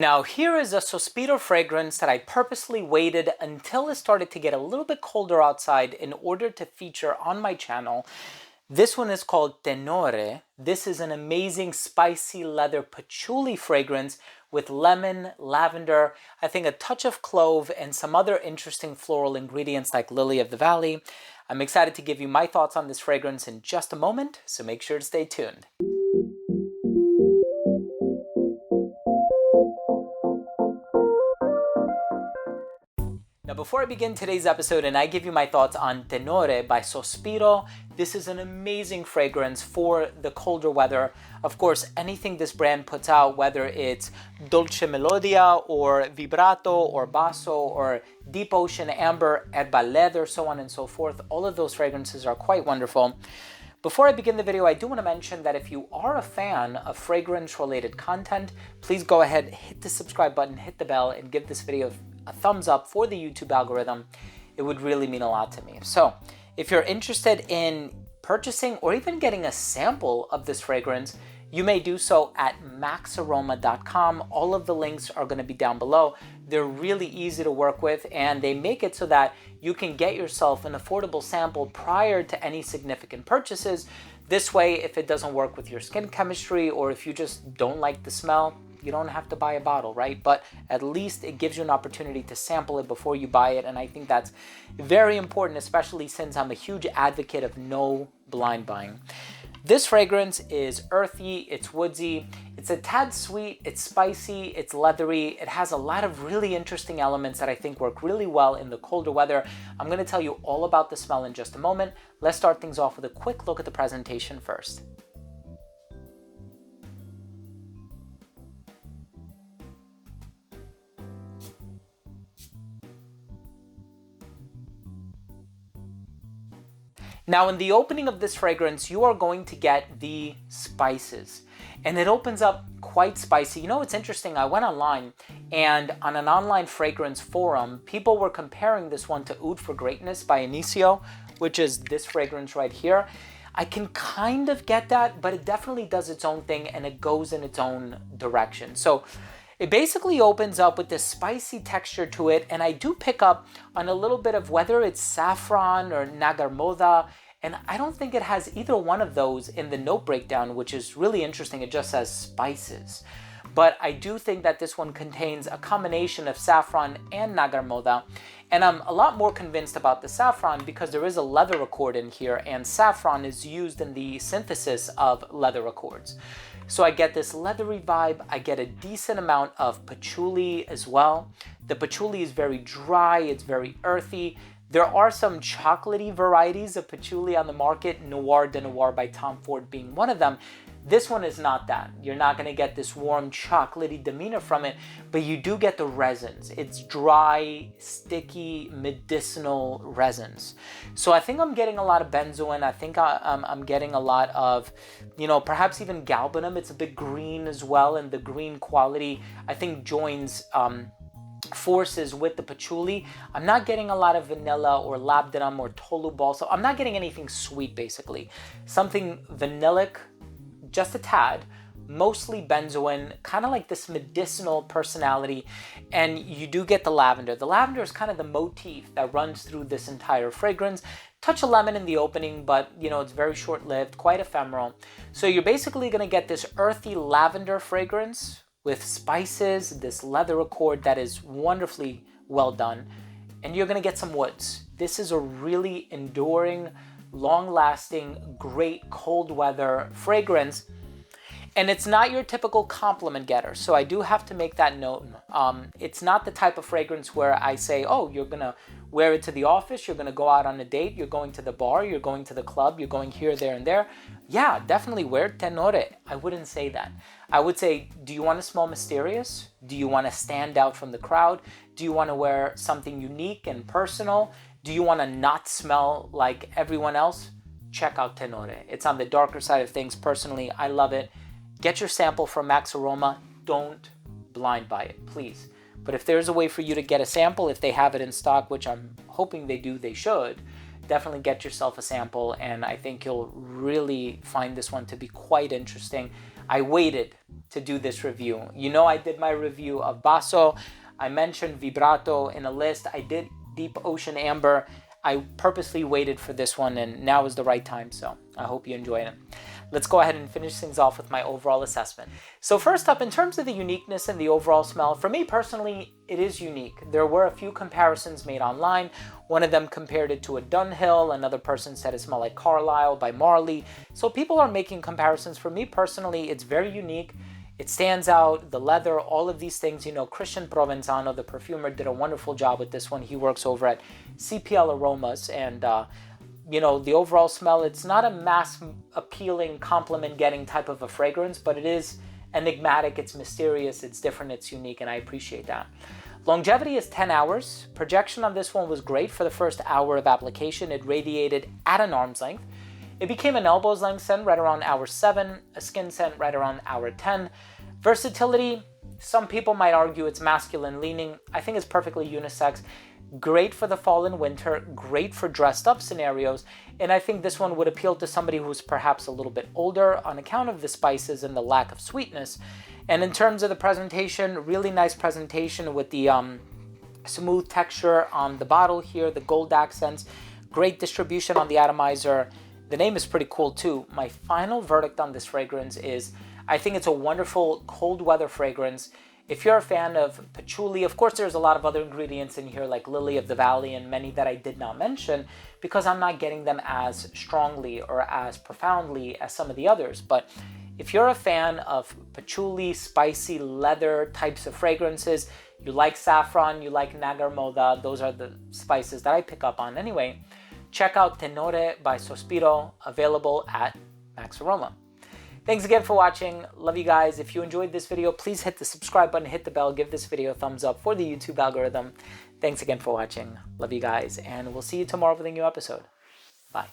Now here is a Sospiro fragrance that I purposely waited until it started to get a little bit colder outside in order to feature on my channel. This one is called Tenore. This is an amazing spicy leather patchouli fragrance with lemon, lavender, I think a touch of clove, and some other interesting floral ingredients like lily of the valley. I'm excited to give you my thoughts on this fragrance in just a moment, so make sure to stay tuned. Now, before I begin today's episode and I give you my thoughts on Tenore by Sospiro, this is an amazing fragrance for the colder weather. Of course, anything this brand puts out, whether it's Dolce Melodia or Vibrato or Basso or Deep Ocean Amber, Erba Leather, so on and so forth, all of those fragrances are quite wonderful. Before I begin the video, I do want to mention that if you are a fan of fragrance-related content, please go ahead, hit the subscribe button, hit the bell, and give this video a thumbs up for the YouTube algorithm. It would really mean a lot to me. So if you're interested in purchasing or even getting a sample of this fragrance, you may do so at maxaroma.com. All of the links are going to be down below. They're really easy to work with, and they make it so that you can get yourself an affordable sample prior to any significant purchases. This way, if it doesn't work with your skin chemistry or if you just don't like the smell, you don't have to buy a bottle, right? But at least it gives you an opportunity to sample it before you buy it. And I think that's very important, especially since I'm a huge advocate of no blind buying. This fragrance is earthy, it's woodsy, it's a tad sweet, it's spicy, it's leathery. It has a lot of really interesting elements that I think work really well in the colder weather. I'm going to tell you all about the smell in just a moment. Let's start things off with a quick look at the presentation first. Now, in the opening of this fragrance, you are going to get the spices, and it opens up quite spicy. You know, it's interesting. I went online, and on an online fragrance forum, people were comparing this one to Oud for Greatness by Inicio, which is this fragrance right here. I can kind of get that, but it definitely does its own thing, and it goes in its own direction. So it basically opens up with this spicy texture to it, and I do pick up on a little bit of whether it's saffron or nagarmoda, and I don't think it has either one of those in the note breakdown, which is really interesting. It just says spices. But I do think that this one contains a combination of saffron and nagarmoda, and I'm a lot more convinced about the saffron because there is a leather accord in here, and saffron is used in the synthesis of leather accords. So I get this leathery vibe. I get a decent amount of patchouli as well. The patchouli is very dry. It's very earthy. There are some chocolatey varieties of patchouli on the market, Noir de Noir by Tom Ford being one of them. This one is not that. You're not going to get this warm chocolatey demeanor from it, but you do get the resins. It's dry, sticky, medicinal resins. So I think I'm getting a lot of benzoin. I think I'm getting a lot of, perhaps even galbanum. It's a bit green as well, and the green quality, I think, joins forces with the patchouli. I'm not getting a lot of vanilla or labdanum or tolu balsam. I'm not getting anything sweet, basically. Something vanillic, just a tad, mostly benzoin, kind of like this medicinal personality, and you do get the lavender. The lavender is kind of the motif that runs through this entire fragrance. Touch of lemon in the opening, but it's very short-lived, quite ephemeral. So you're basically going to get this earthy lavender fragrance with spices, this leather accord that is wonderfully well done, and you're going to get some woods. This is a really enduring, long-lasting, great cold weather fragrance, and it's not your typical compliment getter. So I do have to make that note. It's not the type of fragrance where I say, oh, you're gonna wear it to the office, you're gonna go out on a date, you're going to the bar, you're going to the club, you're going here, there, and there. Yeah, definitely wear Tenore. I wouldn't say that. I would say, do you want to smell mysterious? Do you want to stand out from the crowd? Do you want to wear something unique and personal? Do you want to not smell like everyone else? Check out Tenore. It's on the darker side of things. Personally, I love it. Get your sample from Max Aroma. Don't blind buy it, please. But if there's a way for you to get a sample, if they have it in stock, which I'm hoping they do, they should, definitely get yourself a sample, and I think you'll really find this one to be quite interesting. I waited to do this review. You know, I did my review of Basso. I mentioned Vibrato in a list. I did Deep Ocean Amber. I purposely waited for this one, and now is the right time, so I hope you enjoy it. Let's go ahead and finish things off with my overall assessment. So first up, in terms of the uniqueness and the overall smell, for me personally, it is unique. There were a few comparisons made online. One of them compared it to a Dunhill. Another person said it smelled like Carlisle by Marley. So people are making comparisons. For me personally, it's very unique. It stands out, the leather, all of these things. You know, Christian Provenzano, the perfumer, did a wonderful job with this one. He works over at CPL Aromas, and you know, the overall smell, it's not a mass appealing, compliment getting type of a fragrance, but it is enigmatic, it's mysterious, it's different, it's unique, and I appreciate that. Longevity is 10 hours. Projection on this one was great for the first hour of application. It radiated at an arm's length. It became an elbow's length scent right around hour 7, a skin scent right around hour 10. Versatility, some people might argue it's masculine leaning. I think it's perfectly unisex. Great for the fall and winter, great for dressed up scenarios, and I think this one would appeal to somebody who's perhaps a little bit older on account of the spices and the lack of sweetness. And in terms of the presentation, really nice presentation with the smooth texture on the bottle here, the gold accents, great distribution on the atomizer. The name is pretty cool too. My final verdict on this fragrance is I think it's a wonderful cold weather fragrance. If you're a fan of patchouli, of course there's a lot of other ingredients in here like Lily of the Valley and many that I did not mention because I'm not getting them as strongly or as profoundly as some of the others. But if you're a fan of patchouli, spicy leather types of fragrances, you like saffron, you like Nagar Moda, those are the spices that I pick up on anyway, check out Tenore by Sospiro, available at Max Aroma. Thanks again for watching. Love you guys. If you enjoyed this video, please hit the subscribe button, hit the bell, give this video a thumbs up for the YouTube algorithm. Thanks again for watching. Love you guys, and we'll see you tomorrow with a new episode. Bye.